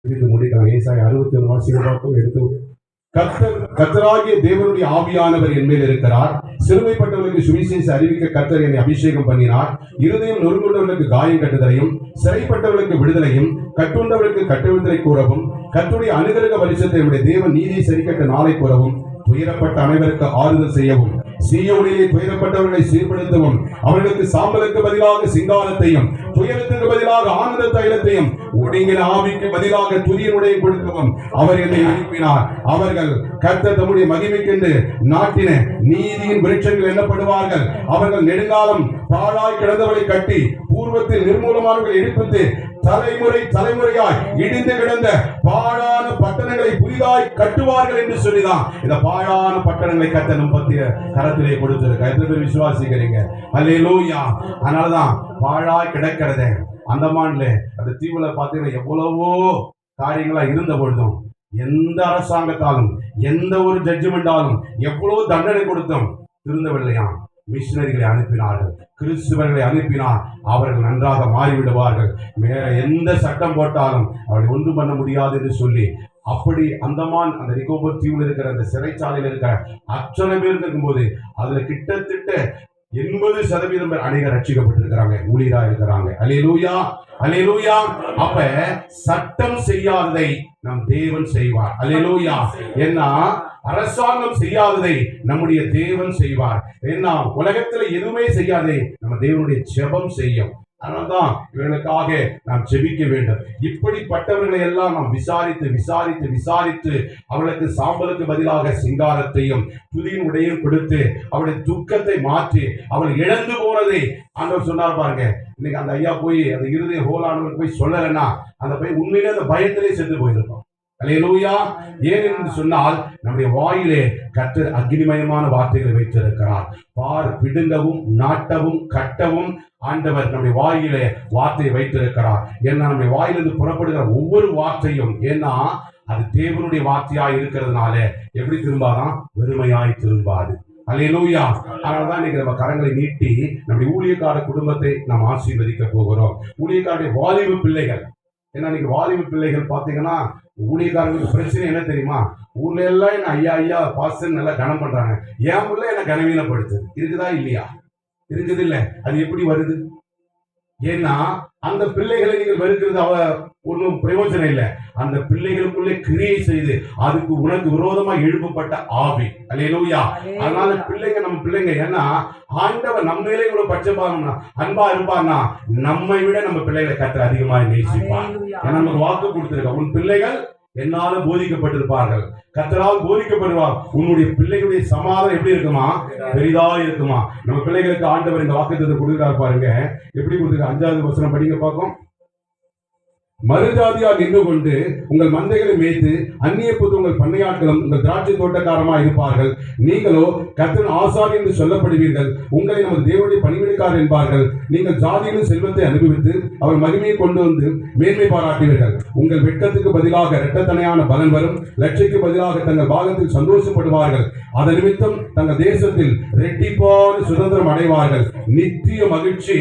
முடிக்கலாம். ஏசாயா 61 வாசிக்கிறோம். எடுத்து கர்த்தராகிய தேவனுடைய ஆவியானவர் என் மேல் இருக்கிறார். சிறுமைப்பட்டவர்களுக்கு சுவிசேஷ அறிவிக்க கர்த்தர் என்னை அபிஷேகம் பண்ணினார். இருதயம் நொறுங்குண்டவர்களுக்கு காயம் கட்டுதலையும், சிறைப்பட்டவர்களுக்கு விடுதலையும், கட்டுண்டவர்களுக்கு கட்டுவிடுதலை கூறவும், கர்த்தருடைய அனுகிரக வருஷத்தை நம்முடைய தேவன் நீதியை சரிக்கட்ட நாளை கூறவும், துயரப்பட்ட அனைவருக்கு ஆறுதல் செய்யவும், சீயோனிலே துயரப்பட்டவர்களை சீர்படுத்தவும், அவர்களுக்கு சாம்பலுக்கு பதிலாக சிங்காரத்தையும், துயரத்துக்கு பதிலாக ஆனந்த தைலத்தையும், ஒடுங்கின ஆவிக்கு பதிலாக துதியினுடைய கொடுக்கவும் அவர் என்னை அனுப்பினார். அவர்கள் கர்த்தர் தம்முடைய மகிமைக்கென்று நாட்டின நீதியின் விருட்சங்கள் எண்ணப்படுவார்கள். அவர்கள் நெடுங்காலம் பாழாய் கிடந்தவளை கட்டி, பூர்வத்தில் நிர்மூலமானவர்களை எடுப்பித்து, தலைமுறை தலைமுறையாய் இடிந்து கிடந்த பாழான பட்டணங்களை புதிதாய் கட்டுவார்கள் என்று சொல்லிதான் இந்த பாழான பட்டணங்களை கட்ட நம் பத்திய கரத்திலே கொடுத்திருக்க. எத்தனை பேர் விசுவாசிக்கிறீங்க? அல்லேலூயா. அதனாலதான் பாழாய் கிடக்கிறத அந்தமான்ல அந்த தீவுல பாத்தீங்கன்னா எவ்வளவோ காரியங்களா இருந்த பொழுதும், எந்த அரசாங்கத்தாலும் எந்த ஒரு ஜட்ஜ்மெண்டாலும் எவ்வளவு தண்டனை கொடுத்தும் திருந்தவில்லையா? மிஷினரிகளை அனுப்பினார்கள், கிறிஸ்துவர்களை அனுப்பினார். அவர்கள் நன்றாக மாறிவிடுவார்கள். வேற எந்த சட்டம் போட்டாலும் அவர்களை ஒன்றும் பண்ண முடியாது என்று சொல்லி, அப்படி அந்தமான் அந்த நிக்கோபர் தீவில் இருக்கிற அந்த சிறைச்சாலையில் இருக்கிற அத்தனை பேர் இருக்கும்போது அதுல கிட்டத்தட்ட 80% பேர் அநேக ரட்சிக்கப்பட்டிருக்கிறாங்க, ஊழியரா இருக்கிறாங்க. அல்லேலூயா, அல்லேலூயா. அப்ப சட்டம் செய்யாததை நம் தேவன் செய்வார். அல்லேலூயா. ஏன்னா அரசாங்கம் செய்யாததை நம்முடைய தேவன் செய்வார். ஏன்னா உலகத்துல எதுவுமே செய்யாதே நம்ம தேவனுடைய ஜெபம் செய்யும். அதனால்தான் இவர்களுக்காக நாம் ஜெபிக்க வேண்டும். இப்படிப்பட்டவர்களை எல்லாம் நாம் விசாரித்து விசாரித்து விசாரித்து அவர்களுக்கு சாம்பலுக்கு பதிலாக சிங்காரத்தையும் துதியின் உடையும் கொடுத்து அவருடைய துக்கத்தை மாற்றி அவள் இழந்து போனதை ஆண்டவர் சொன்னார் பாருங்க. இன்னைக்கு அந்த ஐயா போய் அந்த இருதய ஹோலானவருக்கு போய் சொல்லலைன்னா அந்த பையன் உண்மையிலே அந்த பயத்திலே சென்று போயிருப்பான். அல்லேலூயா. ஏன் என்று சொன்னால் நம்முடைய வாயிலே கர்த்தர் அக்னிமயமான வார்த்தைகளை வைத்திருக்கிறார். பார், பிடுங்கவும் நாட்டவும் கட்டவும் ஆண்டவர் நம்முடைய வாயிலே வார்த்தையை வைத்திருக்கிறார். ஏன்னா நம்முடைய வாயிலிருந்து புறப்படுகிற ஒவ்வொரு வார்த்தையும், ஏன்னா அது தேவனுடைய வார்த்தையாய் இருக்கிறதுனால எப்படி திரும்பாதான்? வெறுமையாய் திரும்பாது. அல்லேலூயா. அதனாலதான் இன்னைக்கு நம்ம கரங்களை நீட்டி நம்முடைய ஊழியக்கார குடும்பத்தை நாம் ஆசீர்வதிக்க போகிறோம். ஊழியக்காருடைய வாலிபு பிள்ளைகள், ஏன்னா இன்னைக்கு வாலிபு பிள்ளைகள் பாத்தீங்கன்னா ஊழியக்காரங்களுக்கு பிரச்சனை என்ன தெரியுமா? ஊர்ல எல்லாம் என்ன ஐயா ஐயா பாஸ்டர் நல்லா கனம் பண்றாங்க, என் ஊர்ல என்ன கனவீனப்படுத்து. இருக்குதா இல்லையா? இருக்குது இல்ல. அது எப்படி வருது? ஏன்னா அந்த பிள்ளைகளை நீங்கள் வெறுக்கிறது ஒன்றும் பிரயோஜனம் இல்லை. அந்த பிள்ளைகளுக்குள்ளே கிரியை செய்து அதுக்கு உனக்கு விரோதமா எழுப்பப்பட்ட ஆவி. அல்லேலூயா. அதனால பிள்ளைங்க நம்ம பிள்ளைங்க, ஏன்னா ஆண்டவர் நம்ம மேலே இவ்வளவு பட்சபாதம்னா அன்பா இருப்பார்னா நம்மை விட நம்ம பிள்ளைகளை கர்த்தர் அதிகமாக நேசிப்பார். ஏன்னா நமக்கு வாக்கு கொடுத்திருக்க, உன் பிள்ளைகள் என்னால போதிக்கப்பட்டிருப்பார்கள், கர்த்தரால் போதிக்கப்படுவார். உன்னுடைய பிள்ளைகளுடைய சமாதானம் எப்படி இருக்குமா? பெரிதா இருக்குமா? நம்ம பிள்ளைகளுக்கு ஆண்டவர் இந்த வாக்குத்தத்தத்தை கொடுக்கிறார் பாருங்க. எப்படி கொடுத்துருக்க? 5வது வசனம் படிங்க பார்ப்போம். மறுஜாதியார் நின்று கொண்டு உங்கள் மந்தைகளை மேய்த்து அந்நிய புத்து உங்கள் பண்ணையாட்களும் உங்கள் திராட்சை தோட்டக்காரமா இருப்பார்கள். நீங்களோ கர்த்தரின் ஆசாரி என்று சொல்லப்படுவீர்கள். உங்களை நமது தேவனுடைய பணிவிடைக்காரர் என்பார்கள். நீங்கள் ஜாதியின் செல்வத்தை அனுபவித்து அவர் மகிமையை கொண்டு வந்து மேன்மை பாராட்டுவீர்கள். உங்கள் வெட்கத்துக்கு பதிலாக இரட்டத்தனையான பலன் வரும். லட்சைக்கு பதிலாக தங்கள் பாகத்தில் சந்தோஷப்படுவார்கள். அதன் நிமித்தம் தங்கள் தேசத்தில் இரட்டிப்பான சுதந்திரம் அடைவார்கள். நித்திய மகிழ்ச்சி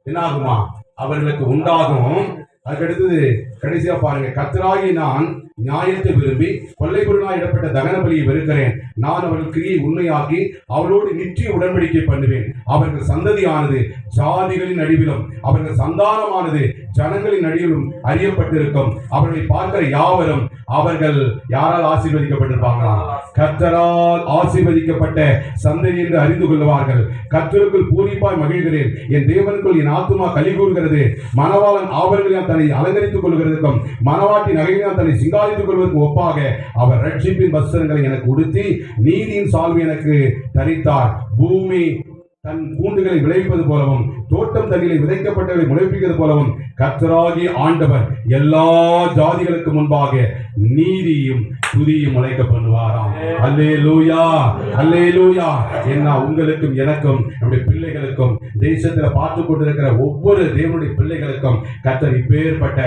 என்னாகுமா? அவர்களுக்கு உண்டாகும். அதுக்கடுத்தது கடைசியா பாருங்க. கர்த்தராகி நான் நியாயத்தை விரும்பி கொள்ளைப்பொருளாய் இடப்பட்ட தகன பலியை வெறுக்கிறேன். நான் அவர்கள் கிரியை உண்மையாக்கி அவளோடு நித்திய உடன்படிக்கை பண்ணுவேன். அவர்கள் சந்ததியானது ஜாதிகளின் நடுவிலும் அவர்கள் சந்தானமானது ஜனங்களின் நடுவிலும் அறியப்பட்டிருக்கும். அவர்களை பார்க்கிற யாவரும் அவர்கள் யாரால் ஆசீர்வதிக்கப்பட்டிருப்பாங்களா? கர்த்தரால் ஆசீர்வதிக்கப்பட்ட சந்ததி என்று அறிந்து கொள்வார்கள். கர்த்தருக்குள் பூரிப்பாய் மகிழ்கிறேன். என் தேவனுக்குள் என் ஆத்துமா களி கூறுகிறது. மணவாளன் ஆபரணங்களால் தன்னை அலங்கரித்துக் கொள்கிறதுக்கும் மணவாட்டி நகைகளால் தன்னை சிங்காரித்துக் கொள்வதற்கு ஒப்பாக அவர் ரட்சிப்பின் வஸ்திரங்களை எனக்கு உடுத்தி நீதியின் சால்வை எனக்கு தரித்தார். பூமி தன் பூண்டுகளை விளைவிப்பது போலவும் தோட்டம் தண்ணிகளை விதைக்கப்பட்டவர்களை முளைப்பிக்கிறது போலவும் கர்த்தராகிய ஆண்டவர் எல்லா ஜாதிகளுக்கு முன்பாக நீதியும் துதியும் முளைக்க பண்ணுவாராம். அல்லேலூயா, அல்லேலூயா. என்ன உங்களுக்கும் எனக்கும் நம்முடைய பிள்ளைகளுக்கும் தேசத்துல பார்த்து கொண்டிருக்கிற ஒவ்வொரு தேவனுடைய பிள்ளைகளுக்கும் கர்த்தர் இப்பேற்பட்ட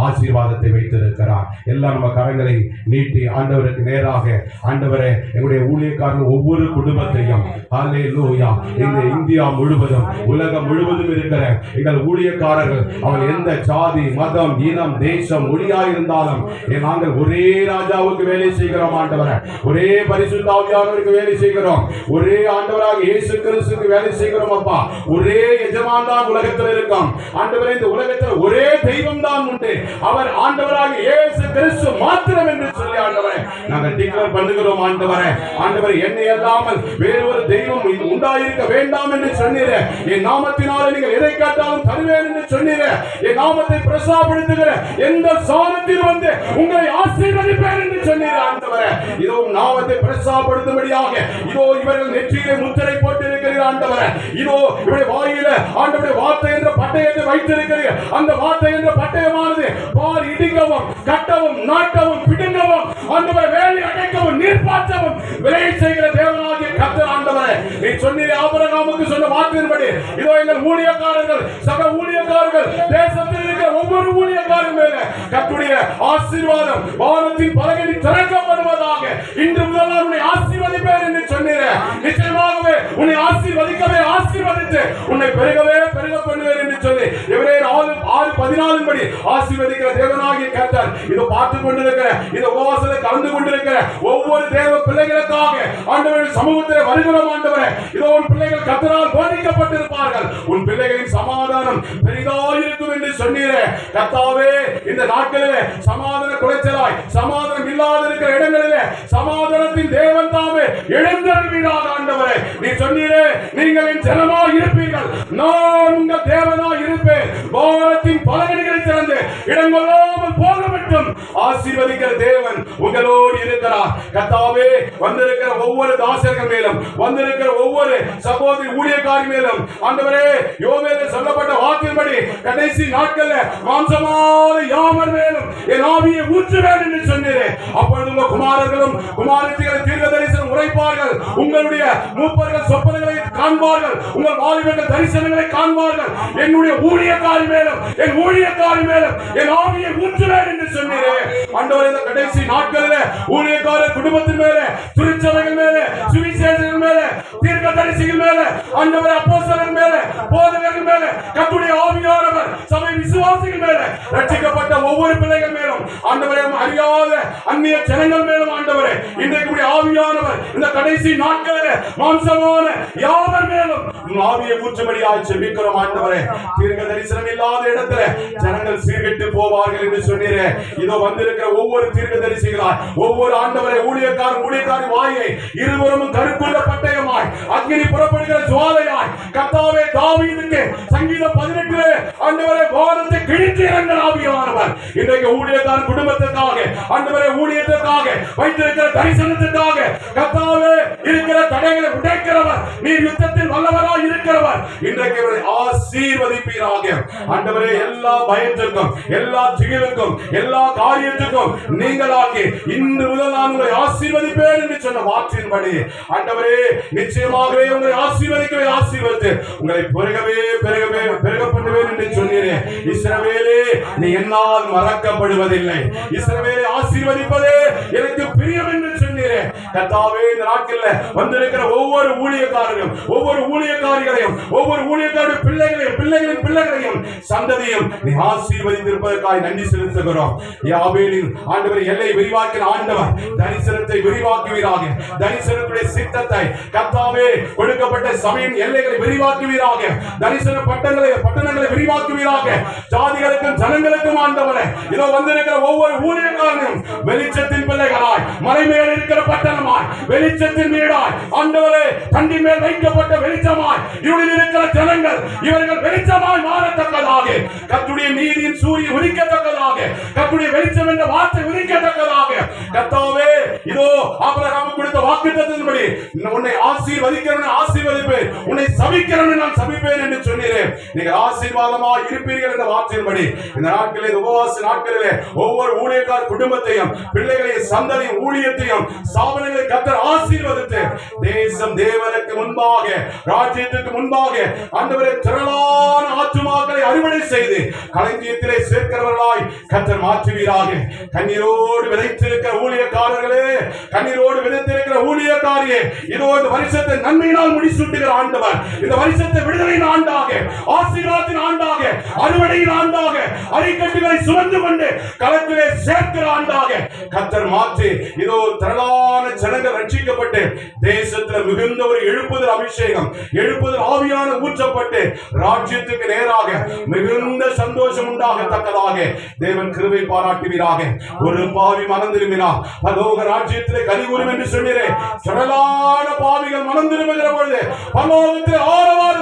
ஆசீர்வாதத்தை வைத்திருக்கிறார். எல்லாம் நம்ம கரங்களை நீட்டி ஆண்டவருக்கு நேராக, ஆண்டவரே எங்களுடைய ஊழியக்காரர்கள் ஒவ்வொரு குடும்பத்தையும், அல்லேலூயா, இந்த இந்தியா முழுவதும் உலகம் முழுவதும் இருக்கிற எங்கள் ஊழியக்காரர்கள், அவர் எந்த ஜாதி மதம் இனம் தேசம் மொழியாயிருந்தாலும் நாங்கள் ஒரே ராஜாவுக்கு வேலை செய்கிறோம் ஆண்டவரே, ஒரே பரிசுத்த ஆவியானவருக்கு வேலை செய்கிறோம், ஒரே ஆண்டவராக இயேசு கிறிஸ்துவுக்கு வேலை செய்கிறோம் அப்பா. ஒரே எஜமான் தான் உலகத்தில் இருக்கும் ஆண்டவரே. இந்த உலகத்தில் ஒரே தெய்வம் தான் உண்டு, அவர் ஆண்டவராக இயேசு கிறிஸ்து மாத்திரம் என்று சொல்லி ஆண்டவரே நாங்கள் டிக்ளேர் பண்ணுகிறோம் ஆண்டவரே. ஆண்டவரே, என்னை அல்லாமல் வேறொரு தெய்வம் உண்டாயிருக்க வேண்டாம் என்று சொன்னீரே. என் நாமத்தினாலே நீங்கள் எதை கேட்டாலும் தருவேன் என்று சொன்னீரே. என் நாமத்தை பிரசாப்படுத்துகிற எந்த சாணத்தில் வந்து உங்களை ஆசீர்வதிப்பேன் என்று சொன்னீரே ஆண்டவரே. இதோ நாமத்தை பிரசாப்படுத்தும்படியாக இதோ இவர்கள் நெற்றியிலே முத்திரை போட்டிருக்கிறீர் ஆண்டவரே. இதோ இவருடைய வாயில ஆண்டவருடைய வார்த்தை என்ற பட்டயத்தை வைத்திருக்கிறீர். அந்த வார்த்தை என்ற பட்டயமானது பார் இடிக்கவும் கட்டவும் நாட்டவும் பிடுங்கவும் ஆண்டவரே வேலி அடைக்கவும் நீர்ப்பாற்றவும் விளைய செய்கிற தேவனாகிய கர்த்தர் ஆண்டவரே. நீ சொன்னீரே ஆபிரகாமுக்கு சொன்ன வார்த்தையின்படி இதோ எங்கள் ஊழியக்காரர்கள் சக ஊழியக்காரர்கள் தேசத்தில் இருக்கிற ஒவ்வொரு ஊழியக்காரர்கள் மேல கர்த்தருடைய ஆசீர்வாதம் வானத்தின் பலகையில் திறக்கப்படுவதாக. இன்று முதல் உன்னை ஆசீர்வதிப்பேன் என்று சொன்னீரே. நிச்சயமாகவே உன்னை ஆசீர்வதிக்கவே ஆசீர்வதித்து உன்னை பெருகவே பெருக பண்ணுவேன் என்று சொல்லி எபிரேயர் 6:14 படி ஆசீர்வதிக்கிற தேவனாகிய கர்த்தர் இதோ பார்த்துக் கொண்டிருக்கிற இந்த உபவாசத்தில் கலந்து கொண்டிருக்கிற ஒவ்வொரு தேவ பிள்ளைகளுக்காக ஆண்டவரின் சமூகத்தில் வருகிறோம் ஆண்டவரே. இதோ உன் பிள்ளைகள் கர்த்தரால் போதிக்கப்பட்டிருப்பார்கள். உன் பிள்ளைகளின் சமாதானம் பெரிதாயிருக்கும் என்று சொன்னீரே கர்த்தாவே. இந்த நாட்களிலே சமாதான குலைச்சலாய் சமாதானம் இல்லாத இருக்கிற இடங்களிலே சமாதானத்தின் தேவன் தாமே எழுந்தருள்வீராக ஆண்டவரே. நீ சொன்னீரே நீங்கள் என் ஜனமாய் இருப்பீர்கள், நான் உங்கள் தேவனாய் இருப்பேன். வானத்தின் பலகணிகளை திறந்து இடங்கொள்ளாமல் போக மட்டும் ஆசீர்வதிக்கிற தேவன் உங்களோடு இருக்கிறார் கர்த்தாவே. வந்திருக்கிற ஒவ்வொரு தாசர்கள் மேலும் வந்திருக்கிற ஒவ்வொரு சகோதரி ஊழியக்காரி மேலும் ஆண்டவரே யோவேலில் சொல்லப்பட்ட வாக்கின்படி கடைசி நாட்களில் மாம்சமான யாவர் மேலும் என் ஆவியை ஊற்றுவேன் என்று சொன்னீரே. அப்பொழுது உங்கள் குமாரர்களும் குமாரத்திகளை தீர்க்க தரிசனம் உரைப்பார்கள், உங்களுடைய மூப்பர்கள் சொப்பனங்களை காண்பார்கள், உங்கள் வாலிபர்கள் தரிசனங்களை காண்பார்கள். என்னுடைய ஊழியக்காரி மேலும் என் ஊழியக்காரி மேலும் என் ஆவியை ஊற்றுவேன் என்று சொன்னீரே ஆண்டவரே. இந்த கடைசி நாட்களில் ஊழியக்காரர் குடும்பத்தின் மேலே, திருச்சபைகள் மேலே, சுவிசேஷர்கள் மேலே, தீர்க்கதரிசிகள் மேலே, ஆண்டவரே அப்போஸ்தலர்கள் மேலே, போதகர்கள் மேலே கர்த்தருடைய ஆவியானவர் சபை விசுவாசிகள் மேலே, ரட்சிக்கப்பட்ட ஒவ்வொரு பிள்ளைகள் மேலும் ஆண்டவரே, அறியாத அந்நிய ஜனங்கள் மேலும் ஆண்டவரே இன்றைக்கு ஆவியானவர் இந்த கடைசி நாட்களில் மாம்சமான யாவர் மேலும் ஆவியை ஊற்றும்படியாக ஜெபிக்கிறோம் ஆண்டவரே. தீர்க்க தரிசனம் இல்லாத இடத்துல ஜனங்கள் சீர்கெட்டு போவார்கள் என்று சொன்னீரே. இதோ வந்திருக்கிற ஒவ்வொரு தீர்க்கதரிசிகளாய் ஒவ்வொரு ஆண்டவரை ஊழியக்காரி வாயை இருவரும் கருக்குள்ள பட்டயமாய் அக்கினி புறப்படுகிற ஜுவாலையாய் கர்த்தாவே தாவீதுக்கு சங்கீதம் 18 ஆண்டவரே வானத்தை கிழித்து இறங்கின ஆவியானவர் இன்றைக்கு ஊழியக்கார குடும்பத்திற்காக ஆண்டவரே ஊழியத்திற்காக வைத்திருக்கிற தரிசனத்திற்காக கர்த்தாவே இருக்கிற தடைகளை உடைக்கிறவர், நீர் யுத்தத்தில் வல்லவராய் இருக்கிறவர். இன்றைக்கு ஆசீர்வதிப்பீராக ஆண்டவரே. எல்லா பயத்திற்கும் எல்லா திகிலுக்கும் எல்லா காரியத்துக்கும் நீங்களாகி இன்று முதல் நான் உங்களை ஆசீர்வதிப்பேன் என்று சொன்ன வார்த்தையின்படி ஆண்டவரே நிச்சயமாகவே உங்களை ஆசீர்வதிக்கவே ஆசீர்வதித்து உங்களை பெருகவே பெருகவே பெருக பண்ணுவேன் என்று சொன்னீரே. இஸ்ரவேலே நீ என்னால் மறக்கப்படுவதில்லை, இஸ்ரவேலை ஆசீர்வதிப்பதே எனக்கு பிரியம் என்று சொன்னீரே. கர்த்தாவே இந்த நாட்களில் வந்திருக்கிற ஒவ்வொரு ஊழியக்காரரையும் ஒவ்வொரு ஊழியக்காரிகளையும் ஒவ்வொரு ஊழியக்காரருடைய பிள்ளைகளையும் பிள்ளைகளின் பிள்ளைகளையும் சந்ததியும் நீ ஆசீர்வதித்திருப்பதற்காக நன்றி செலுத்துகிறோம். யாவேலின் ஆண்டவர் எல்லை விரிவாக்கின ஆண்டவர் தரிசனத்தை விரிவாக்குவீராக. தரிசனத்துடைய சித்தத்தை கர்த்தாவே கொடுக்கப்பட்ட சபையின் எல்லைகளை விரிவாக்குவீராக. தரிசன பட்டணங்களை விரிவாக்குவீராக. ஜாதிகளுக்கும் ஜனங்களுக்கும் ஆண்டவரே இதோ வந்திருக்கிற ஒவ்வொரு ஊழியக்காரனும் வெளிச்சத்தின் பிள்ளைகளாய் மலை மேல் இருக்கிற பட்டணமாய் வெளிச்சத்தின் வீடாய் ஆண்டவரே தண்டி மேல் வைக்கப்பட்ட வெளிச்சமாய் இருளில் இருக்கிற ஜனங்கள் இவர்கள் வெளிச்சமாய் மாறத்தக்கதாக கர்த்தருடைய நீதியின் சூரியன் உதிக்கத்தக்கதாக கர்த்தருடைய வெளிச்சம் என்ற வார்த்தை உதிக்கத்தக்கதாக கர்த்தாவே இதோ ஆபிரகாமுக்கு கொடுத்த வாக்குத்தத்தத்தின்படி உன்னை ஆசீர்வதிக்கிறவனை ஆசீர்வதிப்பேன், உன்னை சபிக்கிறவனை நான் சபிப்பேன் என்று சொன்னீரேன். நீங்கள் ஆசீர்வாதமாக இருப்பீர்கள் என்ற வார்த்தையின்படி இந்த நாட்களிலே, உபவாச நாட்களிலே ஒவ்வொரு ஊழியக்கார குடும்பத்தையும், பிள்ளைகளையும், சந்ததியும், ஊழியத்தையும், ஸ்தாபனங்களை கர்த்தர் ஆசீர்வதித்து தேசம் தேவனுக்கு முன்பாக, ராஜ்யத்துக்கு முன்பாக ஆண்டவரே திரளான ஆத்துமாக்களை அறுவடை செய்து களஞ்சியத்திலே சேர்க்கிறவர்களாய் கர்த்தர் மாற்றுவீராக. கண்ணீரோடு விதைத்திருக்கிற ஊழியக்காரர்களே, கண்ணீரோடு விதைத்திருக்கிற ஊழியக்காரியே, இதோ இந்த வருஷத்தை நன்மையினால் முடிசூட்டுகிற ஆண்டவர், இந்த வருஷத்தை விடுதலையின் ஆண்டாக, ஆசீர்வாதத்தின் ஆண்டாக, அறுவடையின் ஆண்டாக, அரிக்கட்டுகளை சுமந்து கொண்டு களத்திலே சேர்க்கிற ஆண்டாக கர்த்தர் மாற்றி இதோ திரளான ஜனங்கள் ரட்சிக்கப்பட்டு தேசத்தில் மிகுந்த ஒரு எழுப்புதல் அபிஷேகம், எழுப்புதல் ஆவியான ஊற்றப்பட்டு ராஜ்யத்துக்கு நேராக மிகுந்த சந்தோஷம் உண்டாகத்தக்கதாக தேவன் கிருபை பாராட்டுவீராக. ஒரு பாவி மனம் திரும்பினார் பரலோக ராஜ்யத்திலே கலிகூறும் என்று சொன்னீரே. திரளான பாவிகள் மனம் திரும்புகிற பொழுது பரலோகத்தில் ஆரவார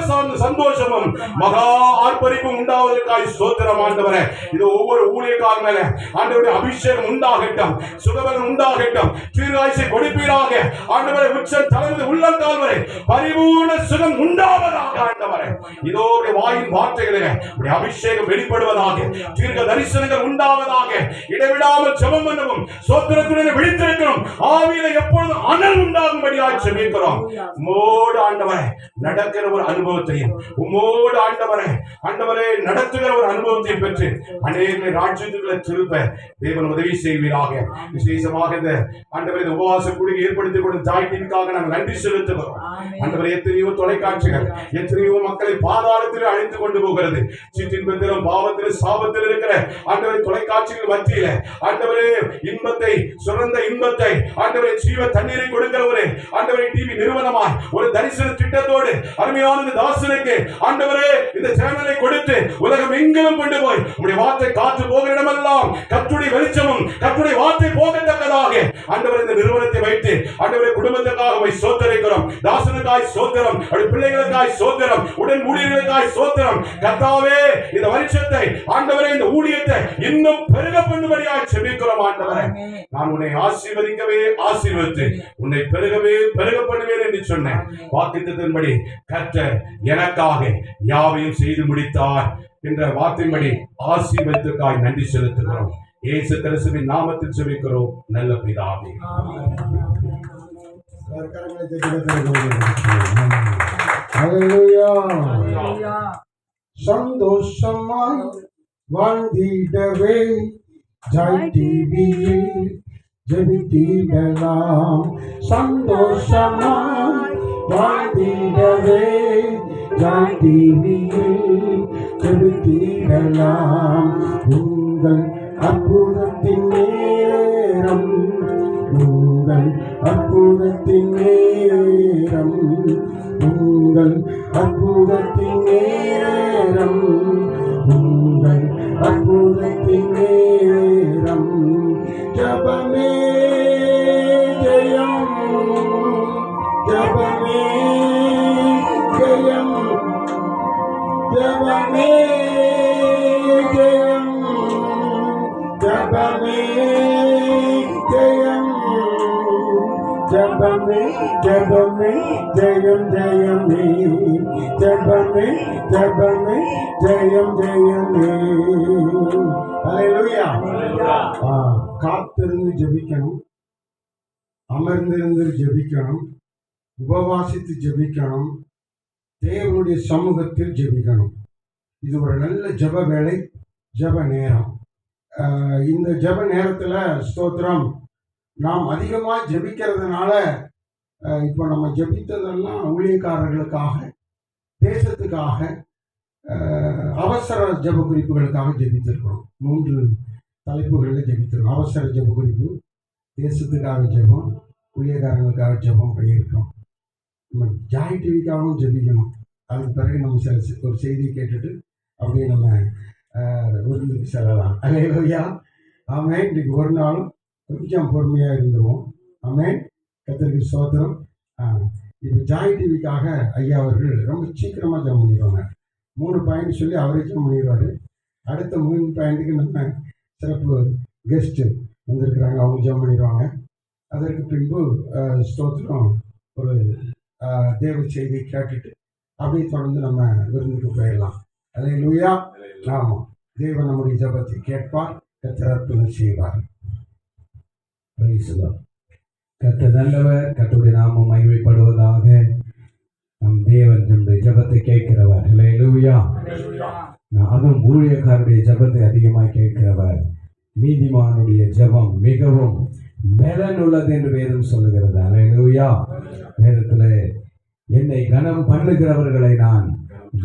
சந்தோஷமும் மகா ஆர்ப்பரிப்பும் உண்டாவதற்காய் ஸ்தோத்திரம் ஆண்டவரே. இது ஒவ்வொரு ஊழியக்காரர் மேல ஆண்டவருடைய அபிஷேகம் உண்டாகட்டும், சுகபலன் உண்டாகட்டும், தீர்காயுசை கொடுப்பீராக ஆண்டவரே. உச்சம் தலைவது உள்ளங்கால் வரை பரிபூர்ண சுகம் உண்டாவதாக ஆண்டவரே. இதோ வாயின் வார்த்தைகளிலே அபிஷேகம் வெளிப்படுவதாக, தீர்க்க தரிசனங்கள் உண்டாவதாக, இடைவிடாமல் ஜெபம் பண்ணவும் ஸ்தோத்திரத்துடன் விழித்திருக்கிறோம். ஆவியிலே எப்பொழுதும் அனல் உண்டாகும்படியாக ஜெபிக்கிறோம். உம்மோடு ஆண்டவரே நடக்கிற ஒரு அனுபவத்தையும், உம்மோடு ஆண்டவரே நடத்துகிற ஒரு அனுபவத்தையும் பெற்று அநேக ராஜ்யத்துக்களை திருப்ப தேவன் உதவி செய்வீராக. விசேஷமாக இந்த ஆண்டவரே உபவாச கூடி ஏற்படுத்திக் கொடுத்த தாய் டிவிக்காக நாங்கள் நன்றி செலுத்துகிறோம். ஆண்டவரே எத்தனையோ தொலைக்காட்சிகள் எத்தனையோ மக்களை பாதாளத்தில் அழைத்து கொண்டு போகிறது. சிற்றின்பத்திலும் பாவத்திலும் சாபத்தில் இருக்கிற ஆண்டவரே தொலைக்காட்சிகள் மத்தியில ஆண்டவரே இன்பத்தை, சுரந்த இன்பத்தை, ஆண்டவரே ஜீவ தண்ணீரை கொடுக்கிறவரே, ஆண்டவரே டிவி நிறுவனமாய் ஒரு தரிசன திட்டத்தோடு அருமையான தாசனுக்கு ஆண்டவரே இந்த சேனலை கொடுத்து உலகம் எங்கிலும் கொண்டு போய் உங்களுடைய வார்த்தை காற்று போகிற இடமெல்லாம் கர்த்தருடைய வெளிச்சமும் கர்த்தருடைய வார்த்தை போகத்தக்கதாக ஆண்டவரே இந்த நிறுவனத்தை வைத்து ஆண்டவரே குடும்பத்துக்காக சோதரிக்கிறோம், தாசனுக்காய் சோதரம், அவருடைய பிள்ளைகளுக்காய் சோதரம், உடன் ஊழியர்களுக்காய் சோதரம். கர்த்தாவே இந்த வருஷத்தை ஆண்டவரே இந்த ஊழியத்தை இன்னும் பெருக பண்ணும்படியாக ஜெபிக்கிறோம் ஆண்டவரே. நான் உன்னை ஆசீர்வதிக்கவே ஆசீர்வதித்து உன்னை பெருகவே பெருக பண்ணுவேன் என்று சொன்னேன். வாக்குத்தத்தின்படி கர்த்தர் எனக்காக யாவையும் செய்து முடித்தார் என்ற வார்த்தையின்படி ஆசீர்வதித்துக்காய் நன்றி செலுத்துகிறோம். இயேசு கிறிஸ்துவின் நாமத்தில் ஜெபிக்கிறோம் நல்ல பிதாவே. சந்தோஷமாய் வாழ்ந்திடவே ஜாய் டிவியில் ஜெபித்திடலாம். சந்தோஷமாய் வாழ்ந்திடவே ஜாய் டிவியில் ஜெபித்திடலாம். உங்கள் அற்புதத்தின் நேரம், உங்கள் அற்புதத்தின் நேரம், உங்கள் அற்புதத்தின் நேரம், உங்கள் அற்புதத்தின் நேரம். ஜபமே ஜெயம், ஜபமே ஜெயம், ஜபமே ஜெயம், ஜபமே ஜெயம், ஜபமே ஜபமே ஜெயம் ஜெயமே, ஜபமே ஜபமே ஜெயம் ஜெயமே. ஹல்லேலூயா. காத்திருந்து ஜெபிக்கணும், அமர்ந்திருந்து ஜெபிக்கணும், உபவாசித்து ஜெபிக்கணும், தேவனுடைய சமூகத்தில் ஜெபிக்கணும். இது ஒரு நல்ல ஜெப வேளை, ஜெப நேரம். இந்த ஜெப நேரத்தில் ஸ்தோத்திரம் நாம் அதிகமாக ஜெபிக்கிறதுனால இப்போ நம்ம ஜெபித்ததெல்லாம் ஊழியக்காரர்களுக்காக, தேசத்துக்காக, அவசர ஜெப குறிப்புகளுக்காக ஜெபித்திருக்கிறோம். 3 தலைப்புகளில் ஜெபித்திருக்கோம். அவசர ஜெப குறிப்பு, தேசத்துக்காக ஜெபம், ஊழியக்காரர்களுக்காக ஜெபம் பண்ணியிருக்கிறோம். நம்ம ஜாய் டிவிக்காகவும் ஜெபிக்கணும். அதுக்கு பிறகு நம்ம ஒரு செய்தியை கேட்டுட்டு அப்படியே நம்ம விருந்துக்கு செல்லலாம். அல்லேலூயா. ஆமென். இன்றைக்கு ஒரு நாளும் கொஞ்சம் பொறுமையாக இருந்துருவோம். ஆமென். கர்த்தருக்கு ஸ்தோத்திரம். இப்போ ஜாய் டிவிக்காக ஐயா அவர்கள் ரொம்ப சீக்கிரமாக ஜெபம் பண்ணிடுவாங்க. 3 பாயிண்ட் சொல்லி அவரே ஜெபம் பண்ணிடுவார். அடுத்த 3 பாயிண்ட்டுக்கு நம்ம சிறப்பு கெஸ்ட்டு வந்திருக்கிறாங்க, அவங்க ஜெபம் பண்ணிடுவாங்க. அதற்கு பின்பு ஸ்தோத்திரம் ஒரு தேவ செய்தியை கேட்டுட்டு அப்படியே தொடர்ந்து நம்ம விருந்துக்கு போயிடலாம். அல்லேலூயா. ஆமாம், தேவன் நம்முடைய ஜெபத்தை கேட்பார், கர்த்தர் அற்புதம் செய்வார். கர்த்தர் நல்லவர், கர்த்தருடைய நாமம் மகிமைப்படுவதாக. நம் தேவன் நம்முடைய ஜெபத்தை கேட்கிறவர். அல்லேலூயா. அதுவும் ஊழியக்காரருடைய ஜெபத்தை அதிகமாக கேட்கிறவர். நீதிமானுடைய ஜெபம் மிகவும் பலன் உள்ளது என்று வேதம் சொல்லுகிறது. அல்லேலூயா. வேதத்தில் என்னை கனம் பண்ணுகிறவர்களை நான்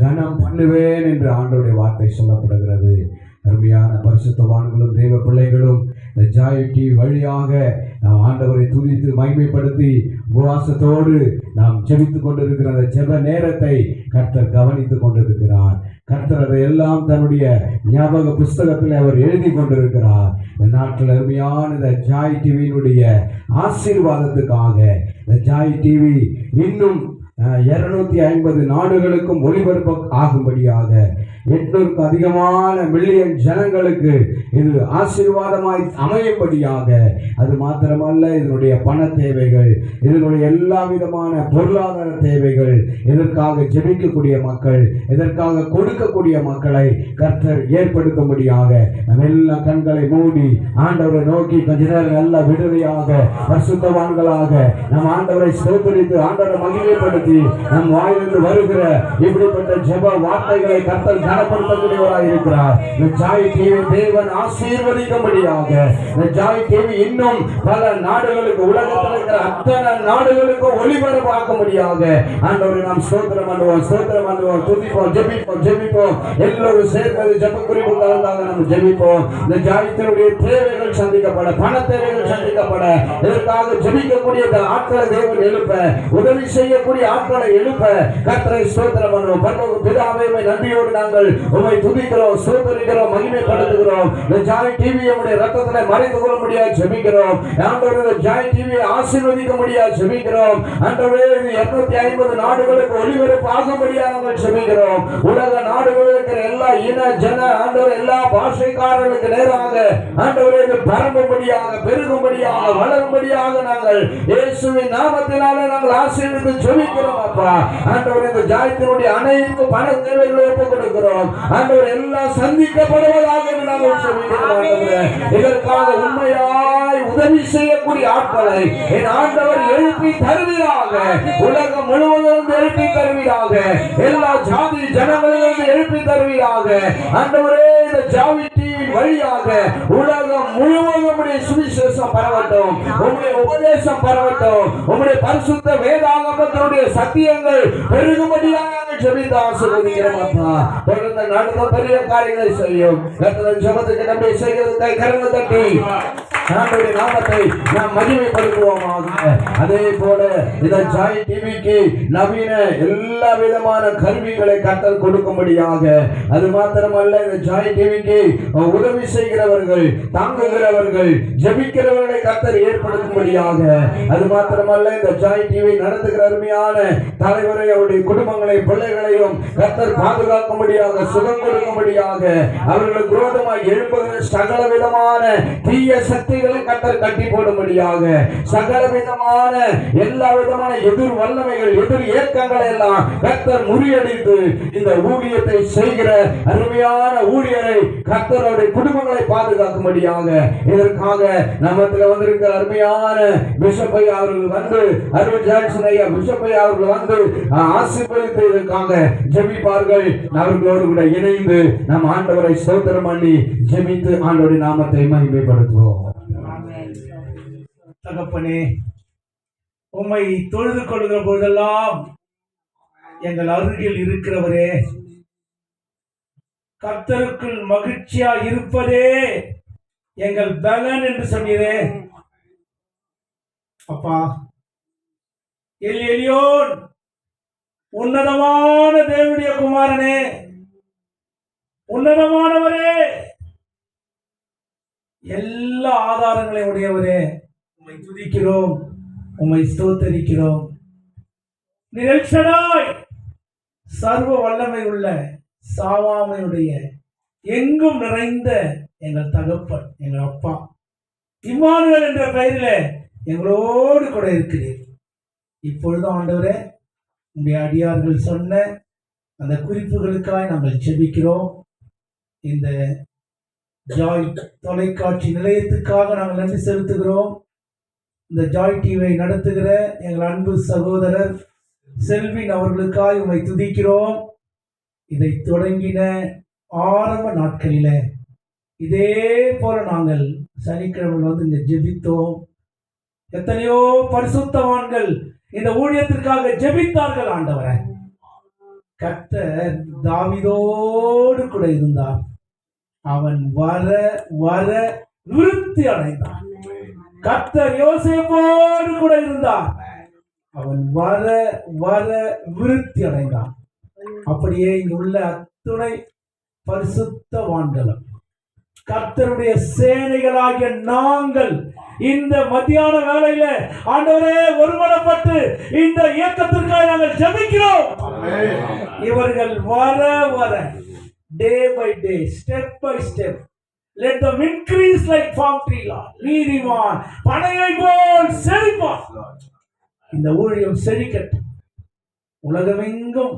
கனம் பண்ணுவேன் என்று ஆண்டவருடைய வார்த்தை சொல்லப்படுகிறது. அருமையான பரிசுத்தவான்களும் தேவ பிள்ளைகளும் இந்த ஜாய் டிவி வழியாக நாம் ஆண்டவரை துதித்து மகிமைப்படுத்தி உபவாசத்தோடு நாம் ஜெபித்துக் கொண்டிருக்கிற அந்த ஜெப நேரத்தை கர்த்தர் கவனித்துக் கொண்டிருக்கிறார். கர்த்தர் அதை எல்லாம் தன்னுடைய ஞாபக புஸ்தகத்தில் அவர் எழுதி கொண்டிருக்கிறார். இந்த நாட்டில் அருமையான இந்த ஜாய் டிவியினுடைய ஆசீர்வாதத்துக்காக இந்த ஜாய் டிவி இன்னும் 250 நாடுகளுக்கும் ஒளிபரப்பு ஆகும்படியாக 800க்கும் அதிகமான மில்லியன் ஜனங்களுக்கு இது ஆசீர்வாதமாய் அமையும்படியாக, அது மாத்திரமல்ல இதனுடைய பண தேவைகள், இதனுடைய எல்லா விதமான பொருளாதார தேவைகள், இதற்காக ஜெபிக்கக்கூடிய மக்கள், இதற்காக கொடுக்கக்கூடிய மக்களை கர்த்தர் ஏற்படுத்தும்படியாக நம்ம எல்லா கண்களை மூடி ஆண்டவரை நோக்கி கொஞ்ச நேரம் நல்ல விடுதலையாக பரிசுத்தவான்களாக நம் ஆண்டவரை ஸ்தோத்திரித்து ஆண்டவரை மகிமைப்படுத்தி நம் வாயிலிருந்து வருகிற இப்படிப்பட்ட ஜெப வார்த்தைகளை கர்த்தர் கனப்படுத்தக்கூடியவராக இருக்கிறார். இந்த ஜாய் டிவி தேவன் ஆசீர்வதிக்கும்படியாக இந்த ஜாய் டிவி இன்னும் பல நாடுகளுக்கு, உலகத்தில் இருக்கிற அத்தனை நாடுகளுக்கு ஒளிபரப்பாக்கும்படியாக ஆண்டவரை நாம் ஸ்தோத்திரம் பண்ணுவோம், துதிப்போம், ஜெபிப்போம். எல்லோரும் சேர்ந்து ஜெப குறிப்பு தகுந்தாக நம்ம ஜெபிப்போம். இந்த ஜாயத்தினுடைய தேவைகள் சந்திக்கப்பட, பண தேவைகள் சந்திக்கப்பட, இதற்காக ஜெபிக்கக்கூடிய ஆட்களை தேவன் எழுப்ப, உதவி செய்யக்கூடிய ஆட்களை எழுப்ப கர்த்தரை ஸ்தோத்திரம் பண்ணுவோம். பரலோக பிதாவே, நன்றியோடு நாங்கள் உம்மை துதிக்கிறோம், ஸ்தோத்திரிக்கிறோம், மகிமைப்படுத்துகிறோம். இந்த ஜாய் டிவி நம்முடைய ரத்தத்திலே மறைந்து கொள்ள முடியாது ஜெபிக்கிறோம். ஆண்டவரே, ஜாய் டிவியை ஆசீர்வதிக்க முடியாது ஜெபிக்கிறோம். ஆண்டவரே, 250 நாடுகளுக்கு ஒளிபரப்பு ஆகும்படியாக நாங்கள் ஜெபிக்கிறோம். உலக நாடுகளில் இருக்கிற எல்லா இன ஜன ஆண்டவரே, எல்லா பாஷைக்காரர்களுக்கு நேராக ஆண்டவரே இது பரம்பும்படியாக, பெருகும்படியாக, வளரும்படியாக நாங்கள் இயேசுவின் நாமத்தினாலே நாங்கள் ஆசீர்வதித்து ஜெபிக்கிறோம். அப்பா ஆண்டவரே, இந்த ஜாயத்தினுடைய அனைத்து பண தேவைகளை ஒப்புக் கொடுக்கிறோம். ஆண்டவர் எல்லாம் சந்திக்கப்படுவதாக நாங்கள் ஜெபிக்கிறோம். இதற்காக உண்மையாய் உதவி செய்யக்கூடிய ஆட்களை என் ஆண்டவர் எழுப்பி தருவீராக. உலகம் முழுவதும் எழுப்பி தருவீராக. எல்லா ஜாதி ஜனங்களிலும் எழுப்பி தருவீராக. ஆண்டவரே, இந்த ஜாய் டிவி வழியாக உலகம் முழுவதும் உம்முடைய சுவிசேஷம் பரவட்டும், உம்முடைய உபதேசம் பரவட்டும், உம்முடைய பரிசுத்த வேதாகமத்தினுடைய சத்தியங்கள் பெருகும்படியாக ஜெபித்து ஆசீர்வதிக்கிறோம். அப்பா தொடர்ந்து நடந்த பெரிய காரியங்களை செய்யும். கர்த்தர் ஜெபத்துக்கு நம்பி செய்கிறதுக்காக கரங்களை தட்டி ஆண்டவருடைய நாமத்தை நாம் மகிமைப்படுத்துவோமாக. அதே போல இந்த ஜாய் டிவிக்கு நவீன எல்லா விதமான கருவிகளை கர்த்தர் கொடுக்கும்படியாக, அது மாத்திரமல்ல இந்த ஜாய் டிவிக்கு உதவி செய்கிறவர்கள், தாங்குகிறவர்கள், ஜெபிக்கிறவர்களை கர்த்தர் ஏற்படுத்தும்படியாக, அது மாத்திரமல்ல இந்த ஜாய் டிவி நடத்துகிற அருமையான தலைவரை, அவருடைய குடும்பங்களை, பிள்ளைகளையும் கர்த்தர் பாதுகாக்கும்படியாக, சுகம் கொடுக்கும்படியாக, அவர்களுக்கு விரோதமாக எழுப்புகிற சகல விதமான தீய சக்திகளை கர்த்தர் கட்டி போடும்படியாக, சகல விதமான எல்லா விதமான எதிர் வல்லமைகள், எதிர் இயக்கங்களை எல்லாம் கர்த்தர் முறியடித்து இந்த ஊழியத்தை செய்கிற அருமையான ஊழியரை கர்த்தர் அவருடைய குடும்பங்களை பாதுகாக்கும்படியாக, இதற்காக நம்மத்தில் வந்திருக்கிற அருமையான பிஷப்பை அவர்கள் வந்து, அருள் ஜாக்சன் ஐயா பிஷப்பை அவர்கள் வந்து ஆசீர்வதித்து இதற்காக ஜெபிப்பார்கள். அவர்களோடு கூட இணைந்து நம் ஆண்டவரை ஸ்தோத்திரம் பண்ணி ஜெபித்து ஆண்டவருடைய நாமத்தை மகிமைப்படுத்துவோம். தகப்பனே, உம்மை தொழுது கொள்கிற போதெல்லாம் எங்கள் அருகில் இருக்கிறவரே, கர்த்தருக்குள் மகிழ்ச்சியா இருப்பதே எங்கள் பலன் என்று சொன்னீரே. அப்பா, எலியோன் உன்னதமான தேவனுடைய குமாரனே, உன்னதமானவரே, எல்லா ஆதாரங்களையும் உடையவரே, உம்மை துதிக்கிறோம், உம்மை ஸ்தோத்தரிக்கிறோம். நீர் எல் ஷடாய், சர்வ வல்லமை உள்ள, சாவாமையுடைய, எங்கும் நிறைந்த எங்கள் தகப்பன், எங்கள் அப்பா. இம்மானுவேல் என்ற பெயரிலே எங்களோடு கூட இருக்கிறீர். இப்பொழுதும் ஆண்டவரே, உங்களுடைய அடியார்கள் சொன்ன அந்த குறிப்புகளுக்காக நாங்கள் ஜெபிக்கிறோம். இந்த ஜாய் தொலைக்காட்சி நிலையத்துக்காக நாங்கள் நன்றி செலுத்துகிறோம். இந்த ஜாய் டிவியை நடத்துகிற எங்கள் அன்பு சகோதரர் செல்வின் அவர்களுக்காக உம்மை துதிக்கிறோம். இதை தொடங்கின ஆரம்ப நாட்களில இதே போல நாங்கள் சனிக்கிழமை வந்து இங்க ஜெபித்தோம். எத்தனையோ பரிசுத்தவான்கள் இந்த ஊழியத்திற்காக ஜெபித்தார்கள். ஆண்டவரை, கர்த்தர் தாவீதோடு கூட இருந்தார். அவன் வர வர விருத்தி அடைந்தான். கர்த்தர் யோசேப்போடு கூட இருந்தார். அவன் வர வர விருத்தி அடைந்தான். அப்படியே இங்கு உள்ள அத்துணை பரிசுத்தவான்களும் கர்த்தருடைய சேனைகளாகிய நாங்கள் இந்த மத்தியான வேளையில ஆண்டவரே ஒருமனப்பட்டு இந்த இயக்கத்திற்காக நாங்கள் ஜெபிக்கிறோம். இவர்கள் வர வர day by day, step by step, let them increase like palm tree, Lord. நீதிமான் பனையை போல் செழிப்பான். இந்த ஊழியம் செழிக்கட்டும். உலகமெங்கும்